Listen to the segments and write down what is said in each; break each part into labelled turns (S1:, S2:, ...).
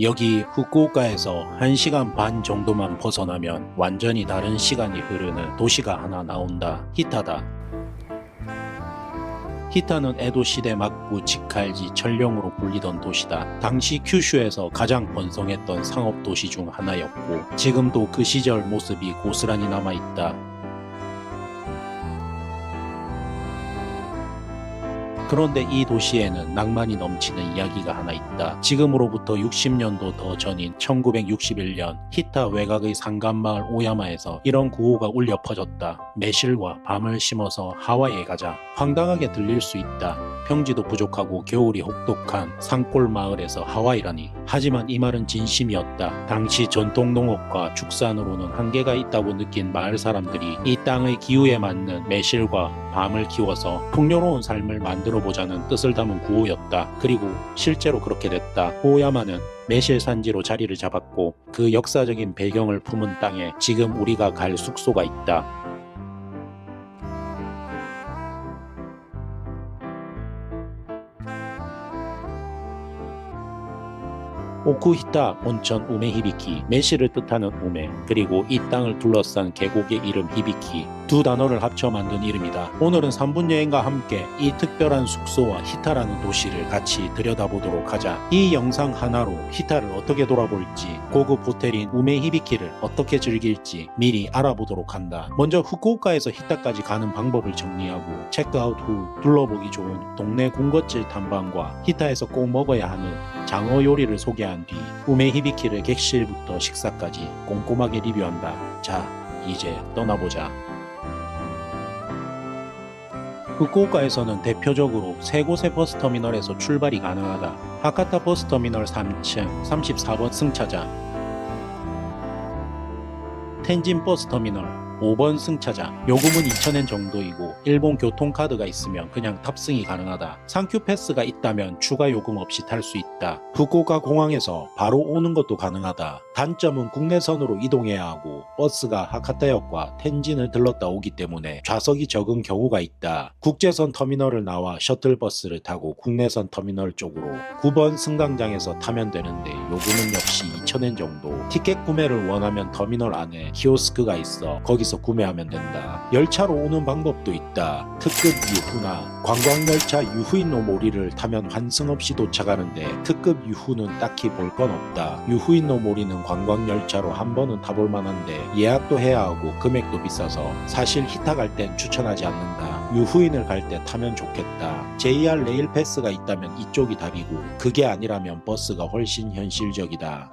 S1: 여기 후쿠오카에서 1시간 반 정도만 벗어나면 완전히 다른 시간이 흐르는 도시가 하나 나온다. 히타다. 히타는 에도 시대 막부 직할지 전령으로 불리던 도시다. 당시 큐슈에서 가장 번성했던 상업 도시 중 하나였고 지금도 그 시절 모습이 고스란히 남아있다. 그런데 이 도시에는 낭만이 넘치는 이야기가 하나 있다. 지금으로부터 60년도 더 전인 1961년 히타 외곽의 산간마을 오야마에서 이런 구호가 울려 퍼졌다. 매실과 밤을 심어서 하와이에 가자. 황당하게 들릴 수 있다. 평지도 부족하고 겨울이 혹독한 산골 마을에서 하와이라니. 하지만 이 말은 진심이었다. 당시 전통 농업과 축산으로는 한계가 있다고 느낀 마을 사람들이 이 땅의 기후에 맞는 매실과 밤을 키워서 풍요로운 삶을 만들어 보자는 뜻을 담은 구호였다. 그리고 실제로 그렇게 됐다. 오야마는 매실 산지로 자리를 잡았고 그 역사적인 배경을 품은 땅에 지금 우리가 갈 숙소가 있다. 오쿠히타 온천 우메 히비키, 매실을 뜻하는 우메, 그리고 이 땅을 둘러싼 계곡의 이름 히비키, 두 단어를 합쳐 만든 이름이다. 오늘은 3분 여행과 함께 이 특별한 숙소와 히타라는 도시를 같이 들여다보도록 하자. 이 영상 하나로 히타를 어떻게 돌아볼지, 고급 호텔인 우메 히비키를 어떻게 즐길지 미리 알아보도록 한다. 먼저 후쿠오카에서 히타까지 가는 방법을 정리하고 체크아웃 후 둘러보기 좋은 동네 군것질 탐방과 히타에서 꼭 먹어야 하는 장어 요리를 소개한 뒤 우메 히비키를 객실부터 식사까지 꼼꼼하게 리뷰한다. 자, 이제 떠나보자. 후쿠오카에서는 대표적으로 세 곳의 버스터미널에서 출발이 가능하다. 하카타 버스터미널 3층 34번 승차장, 텐진 버스터미널 5번 승차장. 요금은 2,000엔 정도이고 일본 교통카드가 있으면 그냥 탑승이 가능하다. 상큐 패스가 있다면 추가 요금 없이 탈 수 있다. 후쿠오카 공항에서 바로 오는 것도 가능하다. 단점은 국내선으로 이동해야 하고 버스가 하카타역과 텐진을 들렀다 오기 때문에 좌석이 적은 경우가 있다. 국제선 터미널을 나와 셔틀버스를 타고 국내선 터미널 쪽으로 9번 승강장에서 타면 되는데 요금은 역시 2,000엔 정도. 티켓 구매를 원하면 터미널 안에 키오스크가 있어 거기서 구매하면 된다. 열차로 오는 방법도 있다. 특급 유후나 관광열차 유후인노 모리를 타면 환승 없이 도착하는데 특급 유후는 딱히 볼 건 없다. 유후인노 모리는 관광열차로 한 번은 타볼 만한데 예약도 해야 하고 금액도 비싸서 사실 히타 갈 땐 추천하지 않는다. 유후인을 갈 때 타면 좋겠다. JR 레일 패스가 있다면 이쪽이 답이고 그게 아니라면 버스가 훨씬 현실적이다.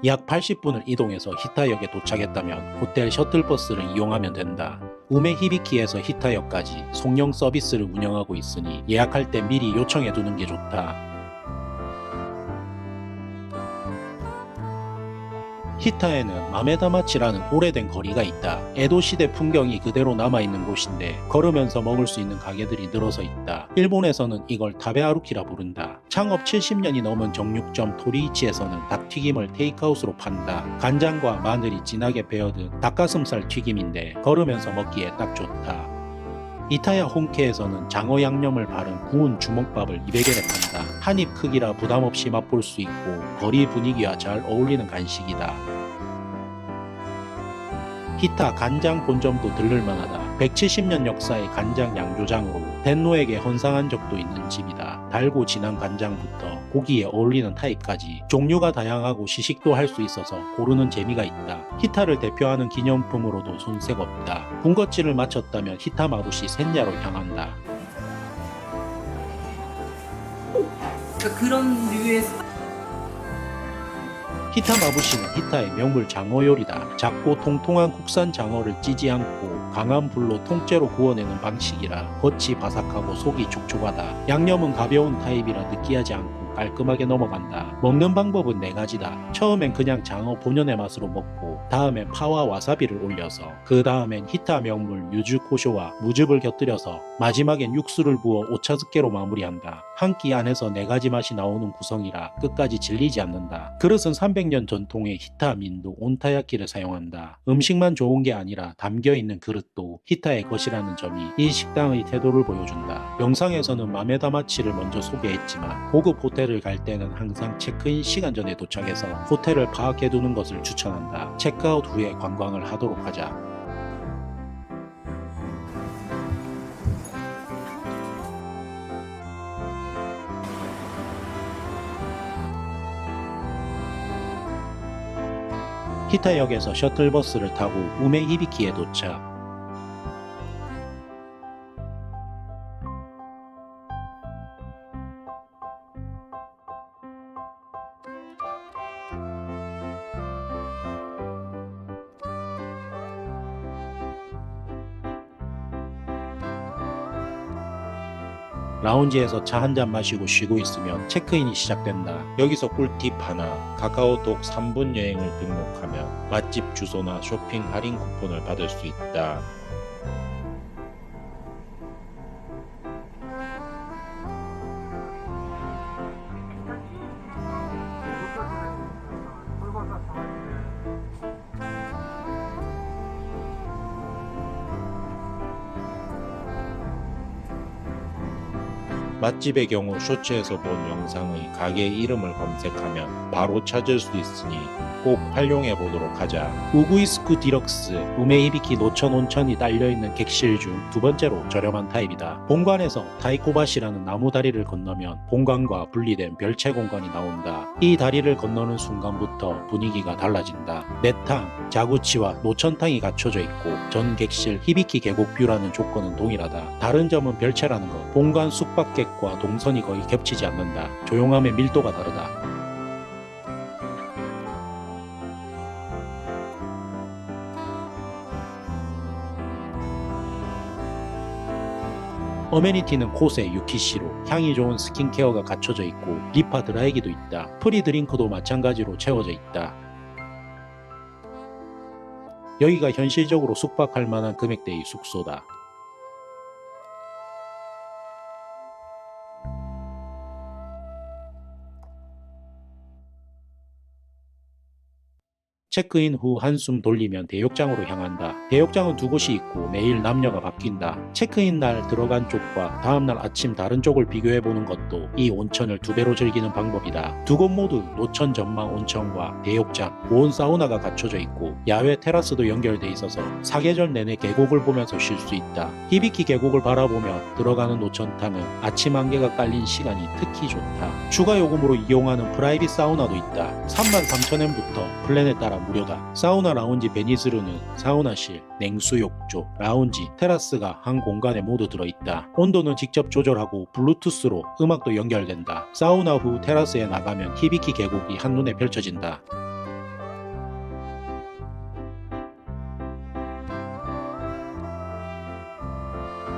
S1: 약 80분을 이동해서 히타역에 도착했다면 호텔 셔틀버스를 이용하면 된다. 우메 히비키에서 히타역까지 송영 서비스를 운영하고 있으니 예약할 때 미리 요청해 두는 게 좋다. 히타에는 마메다마치라는 오래된 거리가 있다. 에도 시대 풍경이 그대로 남아있는 곳인데 걸으면서 먹을 수 있는 가게들이 늘어서 있다. 일본에서는 이걸 타베아루키라 부른다. 창업 70년이 넘은 정육점 토리이치에서는 닭튀김을 테이크아웃으로 판다. 간장과 마늘이 진하게 배어든 닭가슴살 튀김인데 걸으면서 먹기에 딱 좋다. 이타야 혼케에서는 장어 양념을 바른 구운 주먹밥을 200엔에 판다. 한입 크기라 부담없이 맛볼 수 있고 거리 분위기와 잘 어울리는 간식이다. 히타 간장 본점도 들를만하다. 170년 역사의 간장 양조장으로 덴노에게 헌상한 적도 있는 집이다. 달고 진한 간장부터 고기에 어울리는 타입까지 종류가 다양하고 시식도 할 수 있어서 고르는 재미가 있다. 히타를 대표하는 기념품으로도 손색 없다. 군것질을 마쳤다면 히타 마부시 센야로 향한다.
S2: 그러니까 그런 류의
S1: 히타 마부시는 히타의 명물 장어 요리다. 작고 통통한 국산 장어를 찌지 않고 강한 불로 통째로 구워내는 방식이라 겉이 바삭하고 속이 촉촉하다. 양념은 가벼운 타입이라 느끼하지 않고 깔끔하게 넘어간다. 먹는 방법은 4가지다. 처음엔 그냥 장어 본연의 맛으로 먹고, 다음엔 파와 와사비를 올려서, 그 다음엔 히타 명물 유즈코쇼와 무즙을 곁들여서, 마지막엔 육수를 부어 오차즈케로 마무리한다. 한 끼 안에서 4가지 맛이 나오는 구성이라 끝까지 질리지 않는다. 그릇은 300년 전통의 히타 민도 온타야키를 사용한다. 음식만 좋은 게 아니라 담겨있는 그릇도 히타의 것이라는 점이 이 식당의 태도를 보여준다. 영상에서는 마메다마치를 먼저 소개했지만 고급 호텔을 갈 때는 항상 체크인 시간 전에 도착해서 호텔을 파악해두는 것을 추천한다. 체크아웃 후에 관광을 하도록 하자. 히타역에서 셔틀버스를 타고 우메 히비키에 도착. 라운지에서 차 한잔 마시고 쉬고 있으면 체크인이 시작된다. 여기서 꿀팁 하나. 카카오톡 3분 여행을 등록하면 맛집 주소나 쇼핑 할인 쿠폰을 받을 수 있다. 맛집의 경우 쇼츠에서 본 영상의 가게 이름을 검색하면 바로 찾을 수 있으니 꼭 활용해 보도록 하자. 우구이스쿠 디럭스, 우메히비키 노천 온천이 딸려있는 객실 중 2번째로 저렴한 타입이다. 본관에서 타이코바시라는 나무 다리를 건너면 본관과 분리된 별채 공간이 나온다. 이 다리를 건너는 순간부터 분위기가 달라진다. 내탕, 자구치와 노천탕이 갖춰져 있고 전 객실 히비키 계곡뷰라는 조건은 동일하다. 다른 점은 별채라는 것. 본관 숙박객과 동선이 거의 겹치지 않는다. 조용함의 밀도가 다르다. 어메니티는 코세 유키시로 향이 좋은 스킨케어가 갖춰져 있고 리파 드라이기도 있다. 프리 드링크도 마찬가지로 채워져 있다. 여기가 현실적으로 숙박할 만한 금액대의 숙소다. 체크인 후 한숨 돌리면 대욕장으로 향한다. 대욕장은 2곳이 있고 매일 남녀가 바뀐다. 체크인 날 들어간 쪽과 다음날 아침 다른 쪽을 비교해보는 것도 이 온천을 2배로 즐기는 방법이다. 2곳 모두 노천 전망 온천과 대욕장, 보온 사우나가 갖춰져 있고 야외 테라스도 연결돼 있어서 사계절 내내 계곡을 보면서 쉴 수 있다. 히비키 계곡을 바라보며 들어가는 노천탕은 아침 안개가 깔린 시간이 특히 좋다. 추가 요금으로 이용하는 프라이빗 사우나도 있다. 33,000엔부터 플랜에 따라 무료다. 사우나 라운지 베니스루는 사우나실, 냉수욕조, 라운지, 테라스가 한 공간에 모두 들어있다. 온도는 직접 조절하고 블루투스로 음악도 연결된다. 사우나 후 테라스에 나가면 히비키 계곡이 한눈에 펼쳐진다.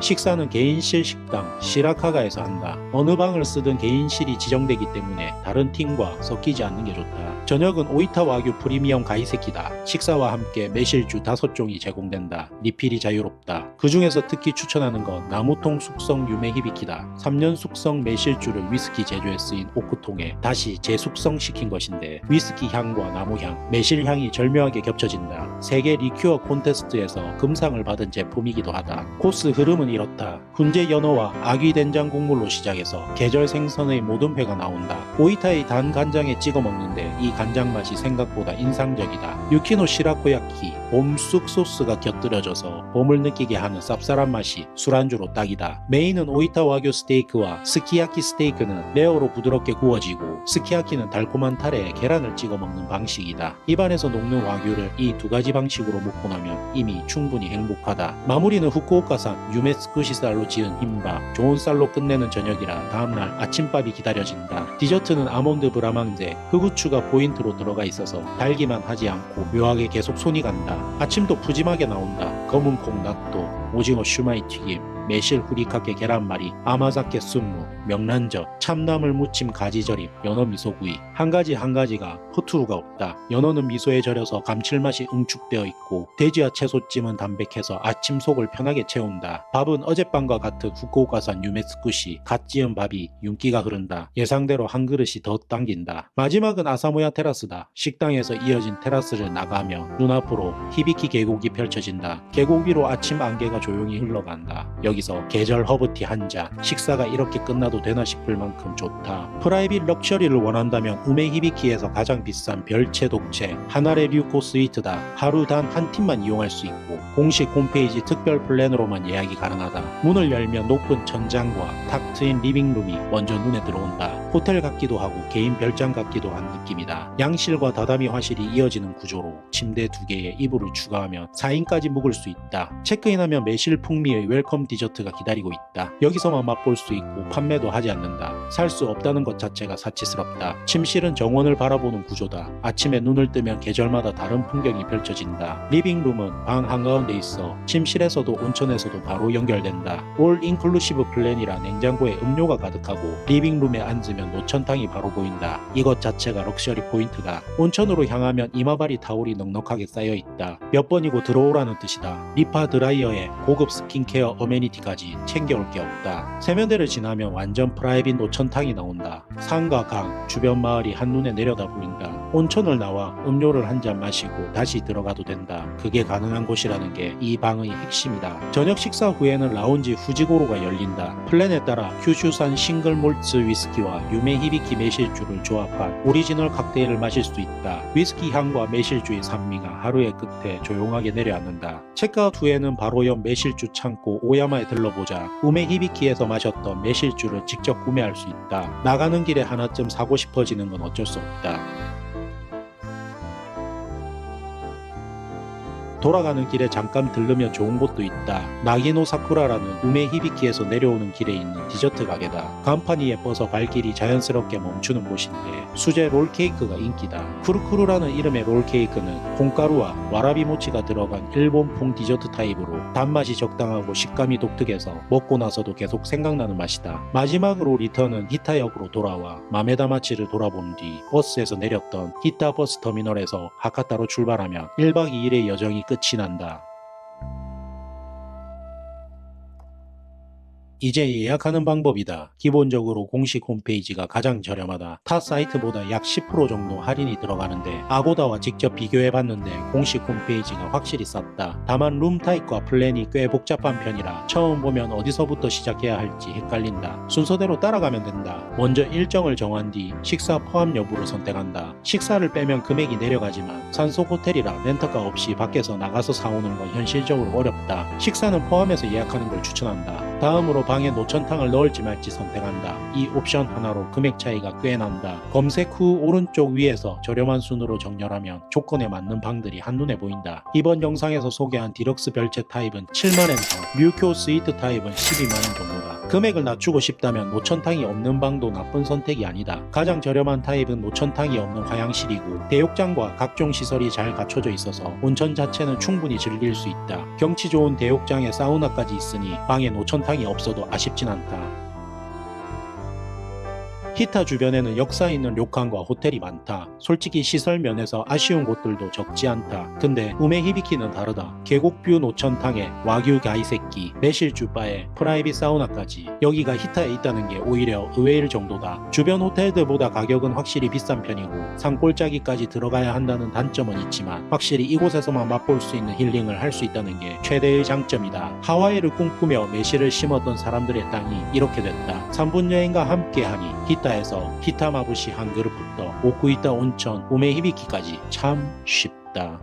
S1: 식사는 개인실 식당 시라카가에서 한다. 어느 방을 쓰든 개인실이 지정되기 때문에 다른 팀과 섞이지 않는 게 좋다. 저녁은 오이타 와규 프리미엄 가이세키다. 식사와 함께 매실주 5종이 제공된다. 리필이 자유롭다. 그 중에서 특히 추천하는 건 나무통 숙성 유메 히비키다. 3년 숙성 매실주를 위스키 제조에 쓰인 오크통에 다시 재숙성시킨 것인데 위스키 향과 나무향, 매실향이 절묘하게 겹쳐진다. 세계 리큐어 콘테스트에서 금상을 받은 제품이기도 하다. 코스 흐름은 이렇다. 훈제 연어와 아귀 된장 국물로 시작해서 계절 생선의 모든 회가 나온다. 오이타의 단 간장에 찍어 먹는데 이 간장 맛이 생각보다 인상적이다. 유키노 시라코야키, 봄쑥 소스가 곁들여져서 봄을 느끼게 하는 쌉쌀한 맛이 술안주로 딱이다. 메인은 오이타 와규 스테이크와 스키야키 스테이크는 레어로 부드럽게 구워지고 스키야키는 달콤한 타레에 계란을 찍어 먹는 방식이다. 입안에서 녹는 와규를 이 2가지 방식으로 먹고 나면 이미 충분히 행복하다. 마무리는 후쿠오카산 유메스쿠시 쌀로 지은 흰밥, 좋은 쌀로 끝내는 저녁이라 다음날 아침밥이 기다려진다. 디저트는 아몬드 브라망제, 흑우추가 포인트로 들어가 있어서 달기만 하지 않고 묘하게 계속 손이 간다. 아침도 푸짐하게 나온다. 검은콩 나또, 오징어 슈마이 튀김, 매실 후리카케 계란말이, 아마자케 순무, 명란젓, 참나물 무침 가지절임, 연어 미소구이. 한 가지가 허투루가 없다. 연어는 미소에 절여서 감칠맛이 응축되어 있고 돼지와 채소찜은 담백해서 아침 속을 편하게 채운다. 밥은 어젯밤과 같은 후쿠오카산 유메스쿠시, 갓 지은 밥이 윤기가 흐른다. 예상대로 한 그릇이 더 당긴다. 마지막은 아사모야 테라스다. 식당에서 이어진 테라스를 나가며 눈앞으로 히비키 계곡이 펼쳐진다. 계곡 위로 아침 안개가 조용히 흘러간다. 여기서 계절 허브티 한 잔. 식사가 이렇게 끝나도 되나 싶을 만큼 좋다. 프라이빗 럭셔리를 원한다면 우메 히비키에서 가장 비싼 별채 독채 하나레 류코 스위트다. 하루 단 한 팀만 이용할 수 있고 공식 홈페이지 특별 플랜으로만 예약이 가능하다. 문을 열면 높은 천장과 탁 트인 리빙룸이 먼저 눈에 들어온다. 호텔 같기도 하고 개인 별장 같기도 한 느낌이다. 양실과 다다미 화실이 이어지는 구조로 침대 2개에 이불을 추가하면 4인까지 묵을 수 있다. 체크인하면 매실 풍미의 웰컴 디저트가 기다리고 있다. 여기서만 맛볼 수 있고 판매도 하지 않는다. 살 수 없다는 것 자체가 사치스럽다. 침실은 정원을 바라보는 구조다. 아침에 눈을 뜨면 계절마다 다른 풍경이 펼쳐진다. 리빙룸은 방 한가운데 있어 침실에서도 온천에서도 바로 연결된다. 올 인클루시브 플랜이라 냉장고에 음료가 가득하고 리빙룸에 앉으면 노천탕이 바로 보인다. 이것 자체가 럭셔리 포인트다. 온천으로 향하면 이마바리 타올이 넉넉하게 쌓여있다. 몇 번이고 들어오라는 뜻이다. 리파 드라이어에 고급 스킨케어 어메니티까지 챙겨올 게 없다. 세면대를 지나면 완전 프라이빗 노천탕이 나온다. 산과 강, 주변 마을이 한눈에 내려다 보인다. 온천을 나와 음료를 한 잔 마시고 다시 들어가도 된다. 그게 가능한 곳이라는 게 이 방의 핵심이다. 저녁 식사 후에는 라운지 후지고로가 열린다. 플랜에 따라 큐슈산 싱글 몰츠 위스키와 유메 히비키 매실주를 조합한 오리지널 칵테일을 마실 수 있다. 위스키 향과 매실주의 산미가 하루의 끝에 조용하게 내려앉는다. 체크아웃 후에는 바로 옆 매실주 창고 오야마에 들러보자 우메 히비키에서 마셨던 매실주를 직접 구매할 수 있다. 나가는 길에 하나쯤 사고 싶어지는 건 어쩔 수 없다. 돌아가는 길에 잠깐 들르면 좋은 곳도 있다. 나기노 사쿠라라는 우메 히비키에서 내려오는 길에 있는 디저트 가게다. 간판이 예뻐서 발길이 자연스럽게 멈추는 곳인데 수제 롤케이크가 인기다. 쿠르쿠르라는 이름의 롤케이크는 콩가루와 와라비 모치가 들어간 일본풍 디저트 타입으로 단맛이 적당하고 식감이 독특해서 먹고 나서도 계속 생각나는 맛이다. 마지막으로 리턴은 히타역으로 돌아와 마메다마치를 돌아본 뒤 버스에서 내렸던 히타 버스 터미널에서 하카타로 출발하면 1박 2일의 여정이 끝이 난다. 이제 예약하는 방법이다. 기본적으로 공식 홈페이지가 가장 저렴하다. 타 사이트보다 약 10% 정도 할인이 들어가는데 아고다와 직접 비교해봤는데 공식 홈페이지가 확실히 쌌다. 다만 룸 타입과 플랜이 꽤 복잡한 편이라 처음 보면 어디서부터 시작해야 할지 헷갈린다. 순서대로 따라가면 된다. 먼저 일정을 정한 뒤 식사 포함 여부를 선택한다. 식사를 빼면 금액이 내려가지만 산속 호텔이라 렌터카 없이 밖에서 나가서 사오는 건 현실적으로 어렵다. 식사는 포함해서 예약하는 걸 추천한다. 다음으로 방에 노천탕을 넣을지 말지 선택한다. 이 옵션 하나로 금액 차이가 꽤 난다. 검색 후 오른쪽 위에서 저렴한 순으로 정렬하면 조건에 맞는 방들이 한눈에 보인다. 이번 영상에서 소개한 디럭스 별채 타입은 7만엔서, 뮤쿄 스위트 타입은 12만원 정도다. 금액을 낮추고 싶다면 노천탕이 없는 방도 나쁜 선택이 아니다. 가장 저렴한 타입은 노천탕이 없는 화장실이고 대욕장과 각종 시설이 잘 갖춰져 있어서 온천 자체는 충분히 즐길 수 있다. 경치 좋은 대욕장에 사우나까지 있으니 방에 노천탕이 없어도 아쉽진 않다. 히타 주변에는 역사 있는 료칸과 호텔이 많다. 솔직히 시설 면에서 아쉬운 곳들도 적지 않다. 근데 우메 히비키는 다르다. 계곡뷰 노천탕에 와규 가이세끼, 매실주 바에 프라이빗 사우나까지 여기가 히타에 있다는 게 오히려 의외일 정도다. 주변 호텔들보다 가격은 확실히 비싼 편이고 산골짜기까지 들어가야 한다는 단점은 있지만 확실히 이곳에서만 맛볼 수 있는 힐링을 할 수 있다는 게 최대의 장점이다. 하와이를 꿈꾸며 매실을 심었던 사람들의 땅이 이렇게 됐다. 3분 여행과 함께하니 히타에서 히타마부시 한 그릇부터 오쿠이타 온천 우메 히비키까지 참 쉽다.